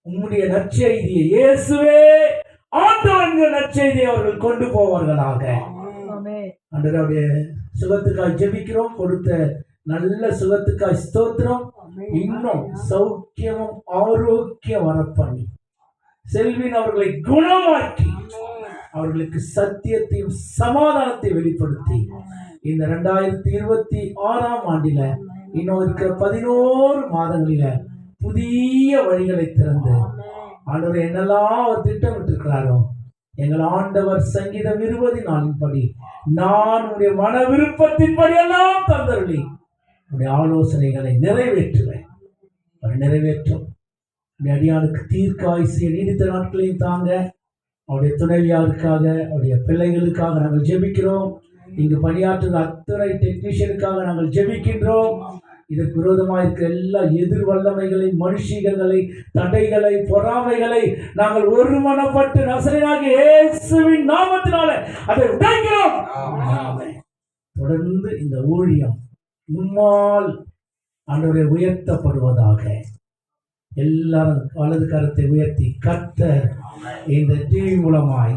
உம்முடைய நற்செய்தியை, இயேசுவே ஆண்டவர் என்கிற நற்செய்தியை அவர்கள் கொண்டு போவார்களாக. ஆண்டவருடைய சுகத்துக்காய் ஜெபிக்கிறோம். கொடுத்த நல்ல சுகத்துக்காய் ஸ்தோத்திரம். இன்னும் சௌக்கியமும் ஆரோக்கியம் வரப்பண்ணி செல்வின் அவர்களை குணமாக்கி அவர்களுக்கு சத்தியத்தையும் சமாதானத்தை வெளிப்படுத்தி இந்த 2026 ஆண்டில இன்னும் இருக்கிற 11 மாதங்களில புதிய வழிகளை திறந்து ஆண்டவர் என்னெல்லாம் அவர் திட்டமிட்டிருக்கிறாரோ எங்கள் ஆண்டவர் சங்கீதம் 20:4 நான் உடைய மன விருப்பத்தின்படி எல்லாம் தந்தருளி உடைய ஆலோசனைகளை நிறைவேற்றுவேன். அவர் நிறைவேற்றும். அடியானுக்கு தீர்க்காயுசிய நீடித்த நாட்களையும் தாங்க. அவருடைய துணைவியாருக்காக, அவருடைய பிள்ளைகளுக்காக நாங்கள் ஜெபிக்கிறோம். இங்கு பணியாற்றுகிற அத்தனை டெக்னீஷியனுக்காக நாங்கள் ஜெபிக்கின்றோம். இதற்கு விரோதமாக இருக்கிற எல்லா எதிர் வல்லமைகளை, மனுஷிகளை, தடைகளை, பொறாமைகளை நாங்கள் ஒருமனப்பட்டு நசரேயனாகிய இயேசுவின் நாமத்தினால அதை உடைக்கிறோம். தொடர்ந்து இந்த ஊழியம் உம்மால் ஆண்டவரை உயர்த்தப்படுவதாக. எல்லாரும் வலது கரத்தை உயர்த்தி கர்த்தர் இந்த டிவி மூலமாய்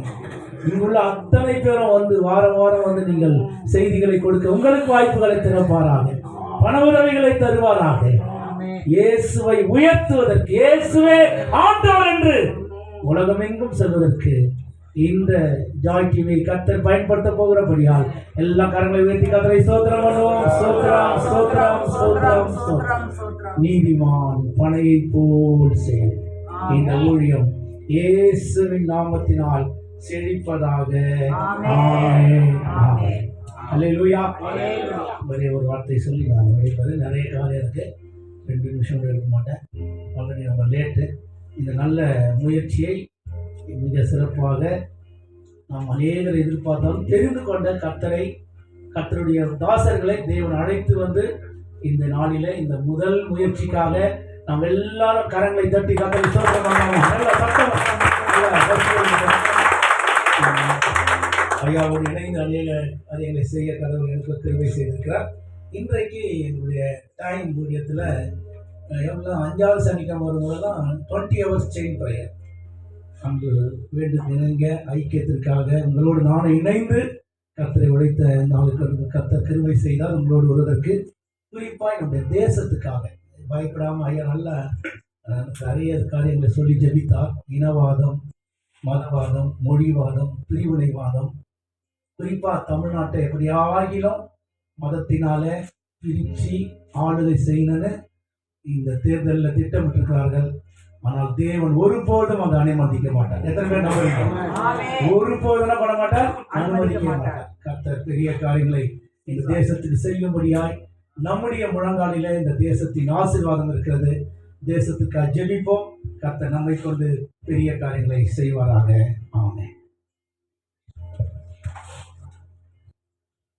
இங்குள்ள அத்தனை பேரும் வந்து வாரம் வாரம் வந்து நீங்கள் செய்திகளை கொடுக்க உங்களுக்கு வாய்ப்புகளை திறப்பாராக. பண உதவிகளை தருவாராக. இயேசுவை உயர்த்துவதற்கு, இயேசுவே ஆண்டவர் என்று உலகமெங்கும் செல்வதற்கு இந்த ஜாய் டிவியை கர்த்தர் பயன்படுத்த போகிறபடியால் எல்லா கரங்களை உயர்த்தி கர்த்தரை ஸ்தோத்திரம் பண்ணுவோம். ஸ்தோத்திரம், ஸ்தோத்திரம், ஸ்தோத்திரம், ஸ்தோத்திரம். நீதிமான் பனையை போல் செய்யும் இந்த ஊழியம் இயேசுவின் நாமத்தினால் செழிப்பதாக. ஆமென், ஆமென். அல்லேலூயா. ஒரே ஒரு வார்த்தை சொல்லி நான் விடைபெற. நிறைய காலம் இருக்கு, 2 நிமிஷம் எடுக்க மாட்டேன். ஆல்ரெடி நம்ம லேட்டு. இந்த நல்ல முயற்சியை மிக சிறப்பாக நாம் அநேகர் எதிர்பார்த்தாலும் தெரிந்து கொண்ட கர்த்தரை, கர்த்தருடைய தாசர்களை தேவன் அழைத்து வந்து இந்த நாளில இந்த முதல் முயற்சிக்காக நாம் எல்லாரும் கரங்களை தட்டி கர்த்தரை ஐயாவோடு இணைந்து அநேக காரியங்களை செய்ய கடவுள் எனக்கு கிருபை செய்திருக்கிறார். இன்றைக்கு எங்களுடைய டைம் ஊழியத்தில் எவ்வளோ 5வது சனிக்கிழமை வரும்போது தான் 20 hours செயின் ப்ரேயர். அங்கு வேண்டுக்கு இணைங்க ஐக்கியத்திற்காக உங்களோடு நானும் இணைந்து கர்த்தரை உழைத்த நாளுக்கு கர்த்தர் கிருபை செய்தால் உங்களோடு வருவதற்கு, குறிப்பாக நம்முடைய தேசத்துக்காக பயப்படாமல் ஐயா நல்ல நிறைய காரியங்களை சொல்லி ஜெபித்தார். இனவாதம், மதவாதம், மொழிவாதம், பிரிவினைவாதம், குறிப்பாக தமிழ்நாட்டை எப்படியாகிலும் மதத்தினால பிரித்து ஆளுகை செய்யணும்னு இந்த தேர்தலில் திட்டமிட்டிருக்கிறார்கள். ஆனால் தேவன் ஒருபோதும் அதை அனுமதிக்க மாட்டார். எத்தனை பேர் நம்புறீங்க? ஒருபோதும் பண்ண மாட்டார், அனுமதிக்க மாட்டார். கர்த்தர் பெரிய காரியங்களை இந்த தேசத்துக்கு செய்யும்படியாய் நம்முடைய முழங்காலில இந்த தேசத்தின் ஆசீர்வாதம் இருக்கிறது. தேசத்துக்கு ஜெபிப்போம். கர்த்தர் நம்மை கொண்டு பெரிய காரியங்களை செய்வாராக. ஆமென்.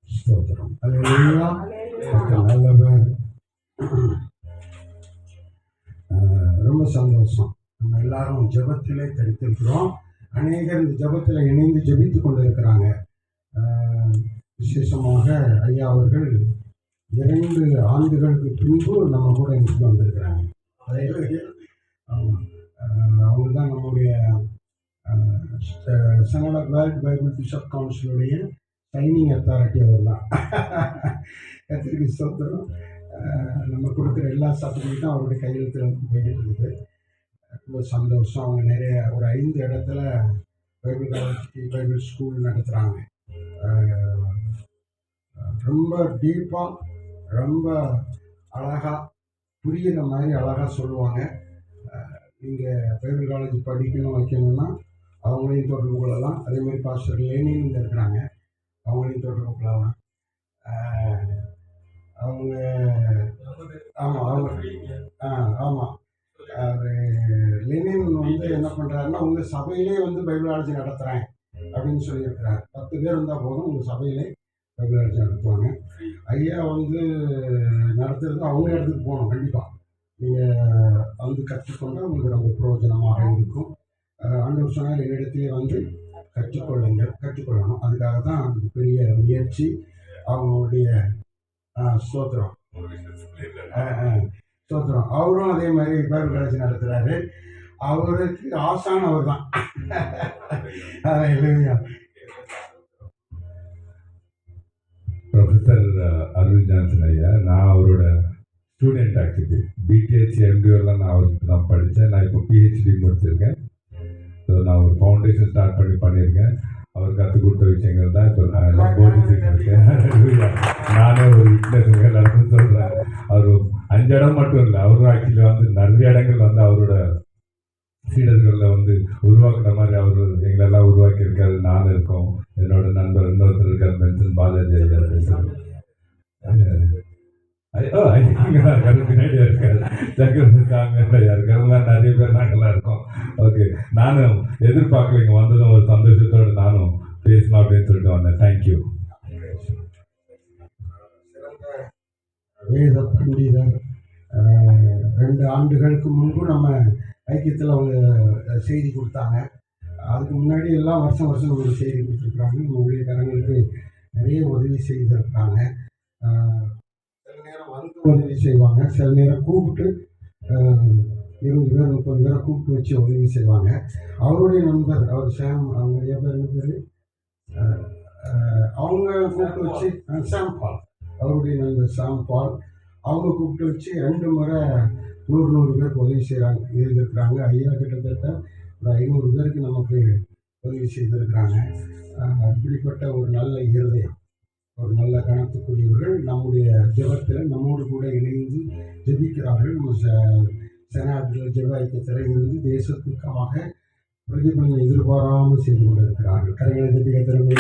ஸ்தோத்திரம். அல்லேலூயா. நல்லவர். ரொம்ப சந்தோஷம். நம்ம எல்லாரும் ஜெபத்திலே தரித்திருக்கிறோம். அநேகர் இந்த ஜெபத்தில் இணைந்து ஜெபித்து கொண்டு இருக்கிறாங்க. விசேஷமாக ஐயா அவர்கள் 2 ஆண்டுகளுக்கு பின்பு நம்ம கூட இன்றைக்கு வந்திருக்கிறாங்க. ஆமாம், அவங்க தான் நம்முடைய சனடா வேர்ல்ட் பைபிள் பிஷப் கவுன்சிலுடைய சைனிங் அத்தாரிட்டி அவர் தான். கத்திரிக்கு ஸ்தோத்திரம். நம்ம கொடுக்குற எல்லா சர்டிஃபிகேட்டும் அவருடைய கையெழுத்தில் வந்து போய்கிட்டு இருக்குது. ரொம்ப சந்தோஷம். அவங்க நிறைய ஒரு 5 இடத்துல பைபிள் காலேஜ் பைபிள் ஸ்கூல் நடத்துகிறாங்க. ரொம்ப டீப்பாக, ரொம்ப அழகாக புரிகிற மாதிரி அழகாக சொல்லுவாங்க. நீங்கள் பைபிள் காலேஜ் படிக்கணும் வைக்கணும்னா அவங்களையும் தொடர்பு கொள்ளலாம். அதேமாதிரி பாஸ்டர் லேனின் இங்கே இருக்கிறாங்க, அவங்களையும் தொடர்பு கொள்ளலாம். அவங்க ஆமாம் ஆமாம் லெனின் வந்து என்ன பண்ணுறாருன்னா, உங்கள் சபையிலே வந்து பைபிள் காலேஜ் நடத்துகிறேன் அப்படின்னு சொல்லியிருக்கிறார். 10 பேர் இருந்தால் போதும், உங்கள் சபையிலே பைபிள் காலேஜ் நடத்துவாங்க. ஐயா வந்து நடத்துறது அவங்க இடத்துக்கு போகணும். கண்டிப்பாக நீங்கள் வந்து கற்றுக்கொண்டால் உங்களுக்கு ரொம்ப பிரயோஜனமாக இருக்கும். ஆண்டவர் சொன்னால் என்னிடத்திலே வந்து கற்றுக்கொள்ளணும். அதுக்காக தான் அந்த பெரிய முயற்சி. அவங்களுடைய ஸ்தோத்திரம். அவரும் அதே மாதிரி பைபிள் காலேஜ் நடத்துகிறாரு. அவருக்கு ஆசான் அவர் தான். ப்ரொஃபஸர் அருள் ஜான்சன் ஐயா, நான் அவரோட ஸ்டூடெண்ட். ஆக்சுவலி பிடிஹெச் எம்டிஓலாம் நான் அவருக்கு தான் படித்தேன். நான் இப்போ பிஹெச்டி முடிச்சிருக்கேன். ஸோ நான் ஒரு ஃபவுண்டேஷன் ஸ்டார்ட் பண்ணியிருக்கேன். அவர் கற்றுக் கொடுத்த விஷயங்கள் தான் இப்போ நான் எல்லாம் போதிச்சுட்டு இருக்கேன். நானே ஒரு விட்னஸ் எல்லாருக்கும் சொல்கிறேன். அவர் 5 இடம் மட்டும் இல்லை, அவரும் ஆக்சுவலி வந்து நிறைய இடங்கள் வந்து அவரோட சீடர்களில் வந்து உருவாக்குற மாதிரி அவர் எங்களெல்லாம் உருவாக்கியிருக்காரு. நானும் இருக்கோம், என்னோட நண்பர் இன்னொருத்தர் இருக்கார், மென்சன் பாலாஜி ஐயா பேசுகிறேன். பின்னாடியா இருக்காரு, சக்கரவர்த்தியா இருக்காருலாம், நிறைய பேர் நாங்கள்லாம் இருக்கோம். ஓகே, நானும் எதிர்பார்க்கலைங்க, வந்ததும் ஒரு சந்தோஷத்தோடு நானும் பேசணும் அப்படின்னு சொல்லிட்டு வந்தேன். தேங்க்யூ. வேத பண்டிதர் 2 ஆண்டுகளுக்கு முன்பு நம்ம ஐக்கியத்தில் அவங்க செய்தி கொடுத்தாங்க. அதுக்கு முன்னாடி எல்லாம் வருஷம் நம்மளுக்கு செய்தி கொடுத்துருக்குறாங்க. நம்ம ஊழியக்காரங்களுக்கு நிறைய உதவி செய்திருக்காங்க. சில நேரம் வந்து உதவி செய்வாங்க, சில நேரம் கூப்பிட்டு 20 பேர் 30 பேரை கூப்பிட்டு வச்சு உதவி செய்வாங்க. அவருடைய நண்பர் அவர் சாம், அவங்க என்ன பேர், அவங்க கூப்பிட்டு வச்சு சாம் பால், அவருடைய நண்பர் சாம் பால், அவங்க கூப்பிட்டு வச்சு 2 முறை 100 பேருக்கு உதவி செய்திருக்கிறாங்க. ஐயா கிட்டத்தட்ட ஒரு 500 பேருக்கு நமக்கு உதவி செய்திருக்கிறாங்க. இப்படிப்பட்ட ஒரு நல்ல இருதயம், ஒரு நல்ல கணத்துக்குரியவர்கள் நம்முடைய ஜெபத்தில் நம்மோடு கூட இணைந்து ஜெபிக்கிறார்கள். நம்ம செனாட்டில் ஜெப ஐக்கியத்தில் இருந்து தேசத்துக்காக பிரதிபலனை எதிர்பாராமல் செய்து கொண்டிருக்கிறார்கள். கரைகளை திட்டத்திறமை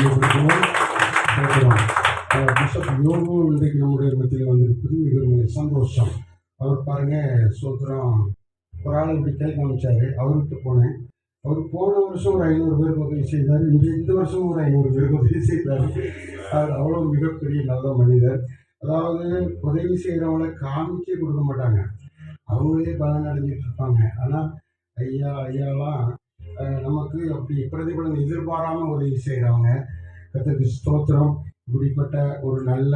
பிஷப் யோகு இன்றைக்கு நம்முடைய மத்தியில் வந்திருப்பது மிக சந்தோஷம். அவர் பாருங்கள், சோத்திரம், ஒரு ஆள் இப்படி கை காமிச்சார். அவர்கிட்ட போனேன். அவர் போன வருஷம் ஒரு 500 பேருக்கு உதவி செய்தார். இந்த வருஷம் ஒரு 500 பேருக்கு உதவி செய்தார். அவர் அவ்வளோ மிகப்பெரிய நல்ல மனிதர். அதாவது உதவி செய்கிறவங்கள காமிச்சே கொடுக்க மாட்டாங்க, அவங்களே பலன் அடைஞ்சிட்டு இருப்பாங்க. ஆனால் ஐயாலாம் நமக்கு அப்படி பிரதிபலன் எதிர்பாராமல் உதவி செய்கிறவங்க. கர்த்தருக்கு ஸ்தோத்திரம். இப்படிப்பட்ட ஒரு நல்ல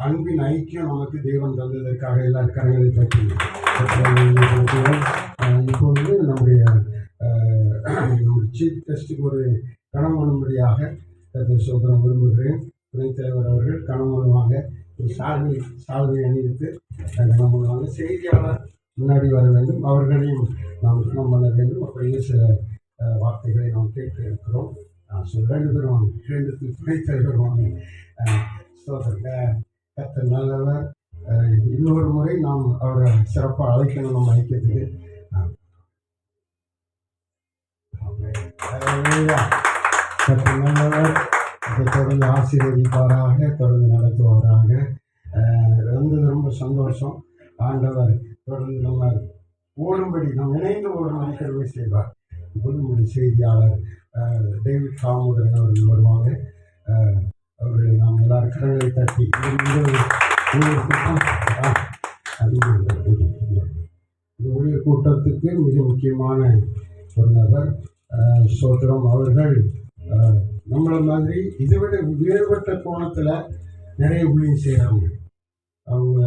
அன்பின் ஐக்கியம் நமக்கு தேவன் தந்ததற்காக எல்லா கரங்களை பற்றி இப்பொழுது நம்முடைய சீஃப் கெஸ்ட்டுக்கு ஒரு கணம் பண்ணும்படியாக கர்த்தர் ஸ்தோத்திரம் விரும்புகிறேன். துணைத் தலைவர் அவர்கள் கணம் பண்ணுவாங்க. ஒரு சால்வை அணிவித்து கணம் பண்ணுவாங்க. செய்தியாளர் முன்னாடி வர வேண்டும், அவர்களையும் நாம் கணம் பண்ண வேண்டும். அப்படியே சில வார்த்தைகளை நாம் கேட்க இருக்கிறோம். நான் சொல்ல 2 பேரும் வாங்க, 2 துணைத் தலைவர் வாங்க. கர்த்தர் நல்லவர். இன்னொரு முறை நாம் அவரை சிறப்பாக அழைக்கணும் நம்ம ஐக்கியத்துக்கு. கர்த்தர் நல்லவர். தொடர்ந்து ஆசீர்வதிப்பாராக, தொடர்ந்து நடத்துவாராக. ரொம்ப சந்தோஷம். ஆண்டவர் தொடர்ந்து நம்ம ஓடும்படி, நாம் இணைந்து ஓடும்படி கருவை செய்வார். இப்போது நம்முடைய செய்தியாளர் டேவிட் காமுதன் அவர்கள் வருவாங்க. அவர்களை நாம் எல்லாரும் கரங்களை தட்டி இந்த ஊழியர் கூட்டத்துக்கு மிக முக்கியமான ஒரு நபர் சோதரம். அவர்கள் நம்மளை மாதிரி இதை விட வேறுபட்ட கோணத்தில் நிறைய ஊழியம் செய்கிறாங்க. அவங்க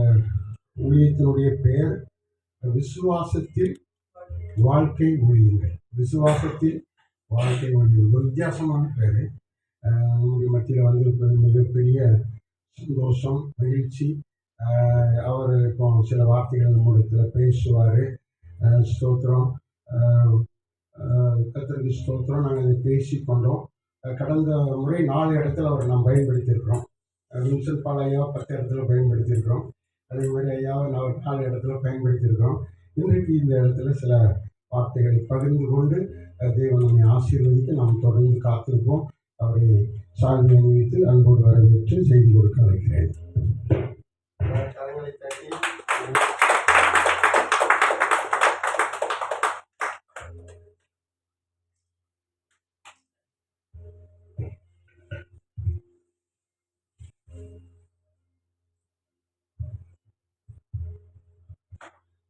ஊழியத்தினுடைய பெயர் விசுவாசத்தில் வாழ்க்கை ஊழியங்கள். விசுவாசத்தில் வாழ்க்கை ஊழியங்கள் ஒரு வித்தியாசமான பேர். நம்முடைய மத்தியில் வந்திருப்பது மிகப்பெரிய சந்தோஷம், மகிழ்ச்சி. அவர் இப்போ சில வார்த்தைகள் நம்முடைய பேசுவார். ஸ்தோத்திரம், கர்த்தருக்கு ஸ்தோத்திரம். நாங்கள் இதை பேசி கொண்டோம். கடந்த முறை 4 இடத்துல அவர் நாம் பயன்படுத்தியிருக்கிறோம். வின்சென்ட் பால் ஐயாவை 10 இடத்துல பயன்படுத்தியிருக்கிறோம். அதே மாதிரி ஐயாவை நான் 4 இடத்துல பயன்படுத்தியிருக்கிறோம். இன்றைக்கு இந்த இடத்துல சில வார்த்தைகளை பகிர்ந்து கொண்டு தேவன் நம்மை ஆசீர்வதித்து நாம் தொடர்ந்து காத்திருப்போம். அவரை சால்வை அணிவித்து அன்போடு வரவேற்று செய்தி கொடுக்க வைக்கிறேன்.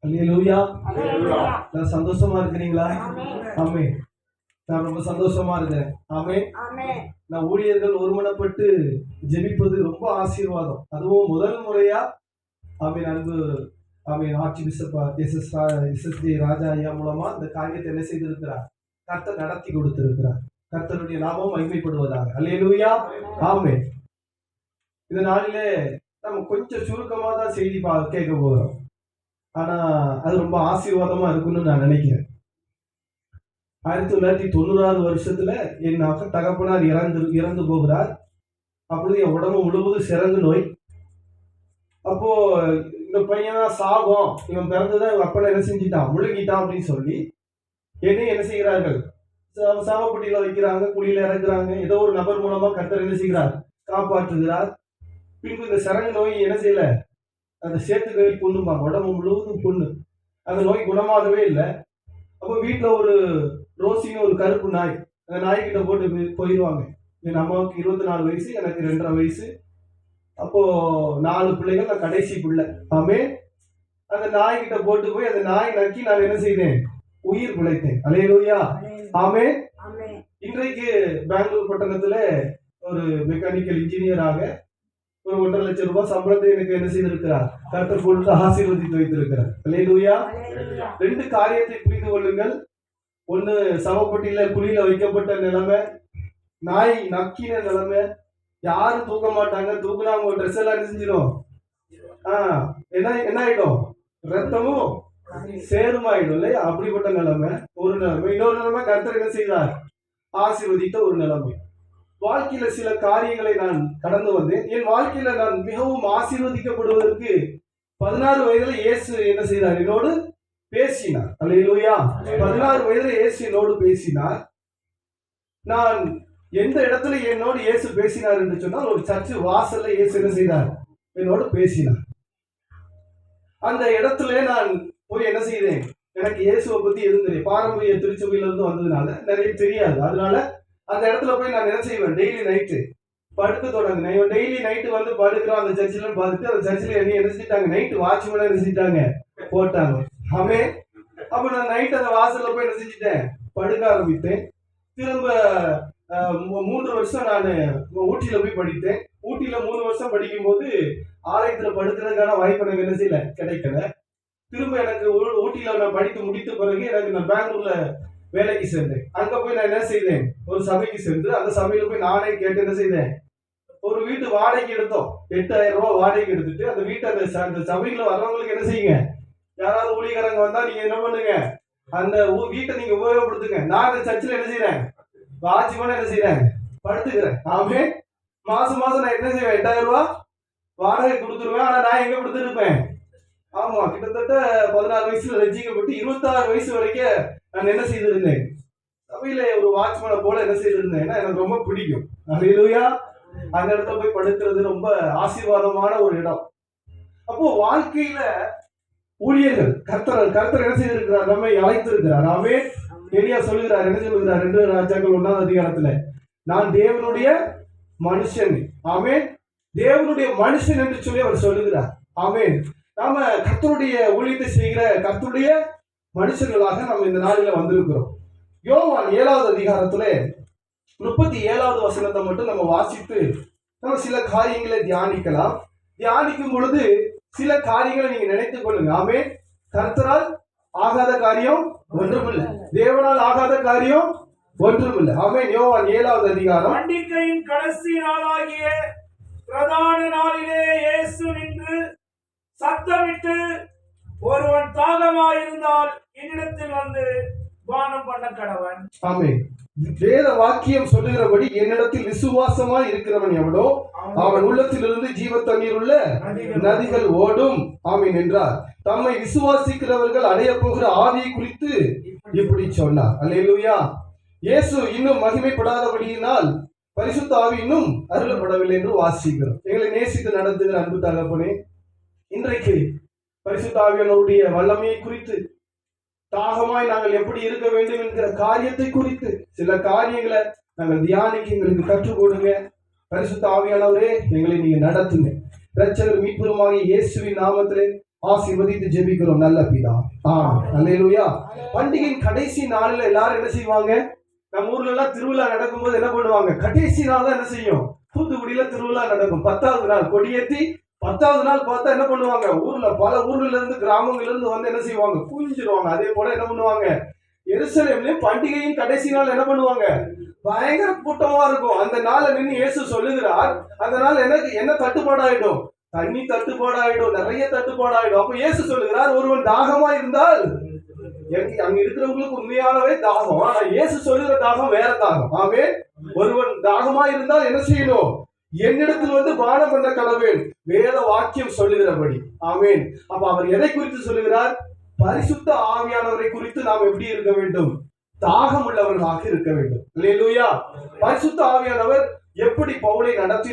அல்லேலூயா. நான் சந்தோஷமா இருக்கிறீங்களா? ஆமென். நான் ரொம்ப சந்தோஷமா இருக்கேன். ஆமென். நான் ஊழியர்கள் ஒருமனப்பட்டு ஜெபிப்பது ரொம்ப ஆசீர்வாதம். அதுவும் முதல் முறையா ஆமென் அன்பு ஆமென் ஆட்சி பிஷப் எஸ்எஸ்டி ராஜா ஐயா மூலமா இந்த காரியத்தை என்ன செய்திருக்கிறார்? கர்த்தர் நடத்தி கொடுத்திருக்கிறார். கர்த்தருடைய நாமம் மகிமைப்படுவதாக. அல்லேலூயா. ஆமென். இந்த நாளிலே நம்ம கொஞ்சம் சுருக்கமா தான் செய்தி கேட்க போகிறோம். ஆனா அது ரொம்ப ஆசீர்வாதமா இருக்குன்னு நான் நினைக்கிறேன். 1990 வருஷத்துல என் தகப்பனார் இறந்து போகிறார். அப்பொழுது என் உடம்பு முழுவதும் சிறங்கு நோய். அப்போ இந்த பையனா சாபம், இவன் பிறந்ததான் அப்பனை என்ன செஞ்சிட்டான், முழுகிட்டான் அப்படின்னு சொல்லி என்னையும் என்ன செய்கிறார்கள், சாவப்பட்டியில வைக்கிறாங்க, குழியில இறக்குறாங்க. ஏதோ ஒரு நபர் மூலமா கர்த்தர் என்ன செய்கிறார், காப்பாற்றுகிறார். பின்பு இந்த சிறங்கு நோய் என்ன செய்யல, அந்த சேத்துக்களில் புண்ணுப்பாங்க, உடம்பு முழுவதும் புண்ணு. அந்த நோய் குணமாகவே இல்லை. அப்போ வீட்டில் ஒரு ரோசின்னு ஒரு கருப்பு நாய், அந்த நாய்கிட்ட போட்டு போயிடுவாங்க. என் அம்மாவுக்கு 24 வயசு, எனக்கு 2.5 வயசு. அப்போ 4 பிள்ளைகள், நான் கடைசி பிள்ளை. ஆமே. அந்த நாய்கிட்ட போட்டு போய் அந்த நாய் நக்கி நான் என்ன செய்தேன், உயிர் பிழைத்தேன். அல்லேலூயா. ஆமே. இன்றைக்கு பெங்களூர் பட்டணத்துல ஒரு மெக்கானிக்கல் இன்ஜினியராக ஒரு 1.5 லட்சம் ரூபாய் சம்பளத்தை எனக்கு என்ன செய்திருக்கிறார், கர்த்தர் கொடுத்து ஆசீர்வதித்து வைத்திருக்கிறார். அல்லேலூயா. 2 காரியத்தை புரிந்து கொள்ளுங்கள். ஒண்ணு, சவப்பட்டியில குழியில வைக்கப்பட்ட நிலைமை, நாய் நக்கின நிலைமை. யாரும் தூக்க மாட்டாங்க. தூக்குனா அவங்க ட்ரெஸ் எல்லாம் என்ன செஞ்சிடும், என்ன ஆயிடும், ரத்தமும் சேருமாயிடும் இல்லையா? அப்படிப்பட்ட நிலைமை ஒரு நிலைமை. இன்னொரு நிலைமை, கர்த்தர் என்ன செய்தார், ஆசீர்வதித்த ஒரு நிலைமை. வாழ்க்கையில சில காரியங்களை நான் கடந்து வந்தேன். என் வாழ்க்கையில நான் மிகவும் ஆசீர்வதிக்கப்படுவதற்கு 16 வயதுல இயேசு என்ன செய்தார், என்னோடு பேசினார். அல்லேலூயா. 16 வயதுல இயேசு என்னோடு பேசினார். நான் எந்த இடத்துல என்னோடு இயேசு பேசினார் என்று சொன்னால், ஒரு சர்ச்சு வாசல்ல இயேசு என்ன செய்தார், என்னோடு பேசினார். அந்த இடத்துல நான் போய் என்ன செய்தேன், எனக்கு இயேசுவை பத்தி எதுவும் தெரியும், பாரம்பரிய திருச்சபையில இருந்து வந்ததுனால நிறைய தெரியாது. அதனால அந்த இடத்துல போய் நான் என்ன செய்வேன், டெய்லி நைட்டு படுக்க தொடங்கினேன். டெய்லி நைட்டு வந்து படுக்கிறோம் அந்த சர்ச்சில் பார்த்துட்டு, அந்த சர்ச்சில் என்ன செஞ்சிட்டாங்க, நைட்டு வாட்ச்மேன் என்ன செஞ்சிட்டாங்க, போட்டாங்க. ஆமே. அப்ப நான் நைட் அந்த வாசல்ல போய் என்ன செஞ்சுட்டேன், படுக்க ஆரம்பித்தேன். திரும்ப 3 வருஷம் நான் ஊட்டியில போய் படித்தேன். ஊட்டியில 3 வருஷம் படிக்கும் போது ஆலயத்துல படுக்கிறதுக்கான வாய்ப்பு எனக்கு என்ன செய்யல, கிடைக்கல. திரும்ப எனக்கு ஊட்டியில நான் படித்து முடித்த பிறகு எனக்கு நான் பெங்களூர்ல வேலைக்கு சேர்ந்தேன். அங்க போய் நான் என்ன செய்தேன், ஒரு சபைக்கு சென்று அந்த சபையில போய் நானே கேட்டு என்ன செய்தேன், ஒரு வீட்டு வாடகைக்கு எடுத்தோம். 8000 ரூபாய் வாடகைக்கு எடுத்துட்டு அந்த வீட்டை அந்த சபையில வர்றவங்களுக்கு என்ன செய்யுங்க, யாராவது ஊழியக்காரங்க வந்தா நீங்க என்ன பண்ணுங்க, அந்த வீட்டை நீங்க உபயோகப்படுத்துங்க. நான் அந்த சர்ச்சில் என்ன செய்யறேன், வாட்ச்மேன் என்ன செய்யறேன், படுத்துக்கிறேன். ஆமே. மாசம் நான் என்ன செய்வேன், 8000 ரூபாய் வாடகை கொடுத்துருவேன். ஆனா நான் எங்க கொடுத்துருப்பேன், ஆமா, கிட்டத்தட்ட 16 வயசுல ரசிக்கப்பட்டு 26 வயசு வரைக்கும் நான் என்ன செய்திருந்தேன், சபையில ஒரு வாட்ச்மேனை போல என்ன செய்திருந்தேன். எனக்கு ரொம்ப பிடிக்கும். அல்லேலூயா. அந்த இடத்துல போய் படுக்கிறது ரொம்ப ஆசீர்வாதமான ஒரு இடம். அப்போ வாழ்க்கையில ஊழியர்கள் கர்த்தர் என்ன செய்திருக்கிறார், நம்மை அழைத்திருக்கிறார். ஆமே. எலியா சொல்லுகிறார், என்ன சொல்லுகிறார், 2 ராஜாக்கள் 1ஆம் அதிகாரத்துல, நான் தேவனுடைய மனுஷன். ஆமே. தேவனுடைய மனுஷன் என்று சொல்லி அவர் சொல்லுகிறார். ஆமே. நாம கர்த்தருடைய ஊழியத்தை செய்கிற கர்த்தருடைய மனுஷர்களாக நம்ம இந்த நாளில வந்திருக்கிறோம். யோவான் 7ஆவது அதிகாரத்துல 37வது வசனத்தை மட்டும் நம்ம வாசித்து நம்ம சில காரியங்களை தியானிக்கலாம். தியானிக்கும் பொழுது சில காரியங்களை நீங்க நினைத்துக் கொள்ளுங்க. ஆமென். கர்த்தரால் ஆகாத காரியம் ஒன்றுமில்லை, தேவனால் ஆகாத காரியம் ஒன்றுமில்லை. ஆமென். யோவான் 7வது அதிகாரம். பண்டிகையின் கடைசி நாளாகிய பிரதான நாளிலே இயேசு நின்று சத்தமிட்டு, ஒருவன் தாகமாயிருந்தால் என்னிடத்தில் வந்து பானம் பண்ண கடவன். ஆமென். வேத வாக்கியம் சொல்லுகிறபடி என்னிடத்தில் விசுவாசமாய் இருக்கிறவன் எவனோ அவன் உள்ளத்திலிருந்து ஜீவ தண்ணீர் உள்ள நதிகள் ஓடும். ஆமென் என்றார். தம்மை விசுவாசிக்கிறவர்கள் அடைய போகிற ஆவியை குறித்து இப்படி சொன்னார். அல்லேலூயா. இயேசு இன்னும் மகிமைப்படாதபடியினால் பரிசுத்த ஆவி இன்னும் அருளப்படவில்லை என்று வாசிக்கிறோம். எங்களை நேசித்து நடத்துகிற அன்பு தகப்பனே, இன்றைக்கு பரிசுத்த ஆவியானவருடைய வல்லமையை குறித்து, தாகமாய் நாங்கள் எப்படி இருக்க வேண்டும் என்கிற காரியத்தை குறித்து சில காரியங்களை நாங்கள் தியானிக்க எங்களுக்கு கற்றுக் கொடுங்க. பரிசுத்த ஆவியானவரே, எங்களை நீங்க நடத்துங்க. இரட்சகர் மீட்பருமாகிய இயேசுவின் நாமத்திலே ஆசீர்வதித்து ஜெபிக்கிறோம் நல்ல பிதா. அல்லேலூயா. பண்டிகையின் கடைசி நாளில் எல்லாரும் என்ன செய்வாங்க? நம்ம ஊர்ல எல்லாம் திருவிழா நடக்கும்போது என்ன பண்ணுவாங்க? கடைசி நாள் தான் என்ன செய்யும்? தூத்துக்குடியில திருவிழா நடக்கும். 10வது நாள் கொடியேற்றி 10வது நாள் பார்த்தா என்ன பண்ணுவாங்க? ஊர்ல பல ஊர்ல இருந்து கிராமங்கள்ல இருந்து வந்து என்ன செய்வாங்க? குவிஞ்சிருவாங்க. அதே போல என்ன பண்ணுவாங்க? எருசலேம்லயும் பண்டிகையின் கடைசி நாள் என்ன பண்ணுவாங்க? பயங்கர கூட்டமா இருக்கும். அந்த நாளை நின்று இயேசு சொல்லுகிறார், அந்த நாள் எனக்கு என்ன தட்டுப்பாடாயிடும்? தண்ணி தட்டுப்பாடாயிடும், நிறைய தட்டுப்பாடாயிடும். அப்ப இயேசு சொல்லுகிறார், ஒருவன் தாகமா இருந்தால், அங்க இருக்கிறவங்களுக்கு உண்மையானவே தாகம், ஆனா இயேசு சொல்லுகிற தாகம் வேற தாகம். ஆமென். ஒருவன் தாகமா இருந்தால் என்ன செய்யணும்? என்னிடத்தில் வந்து பானம் பண்ண கடவேன், வேத வாக்கியம் சொல்லுகிறபடி. ஆமென். அப்ப அவர் எதை குறித்து சொல்லுகிறார்? பரிசுத்த ஆவியானவரை குறித்து நாம் எப்படி இருக்க வேண்டும்? தாகம் உள்ளவர்களாக இருக்க வேண்டும். அல்லேலூயா. பரிசுத்த ஆவியானவர் எப்படி பவுலை நடத்தி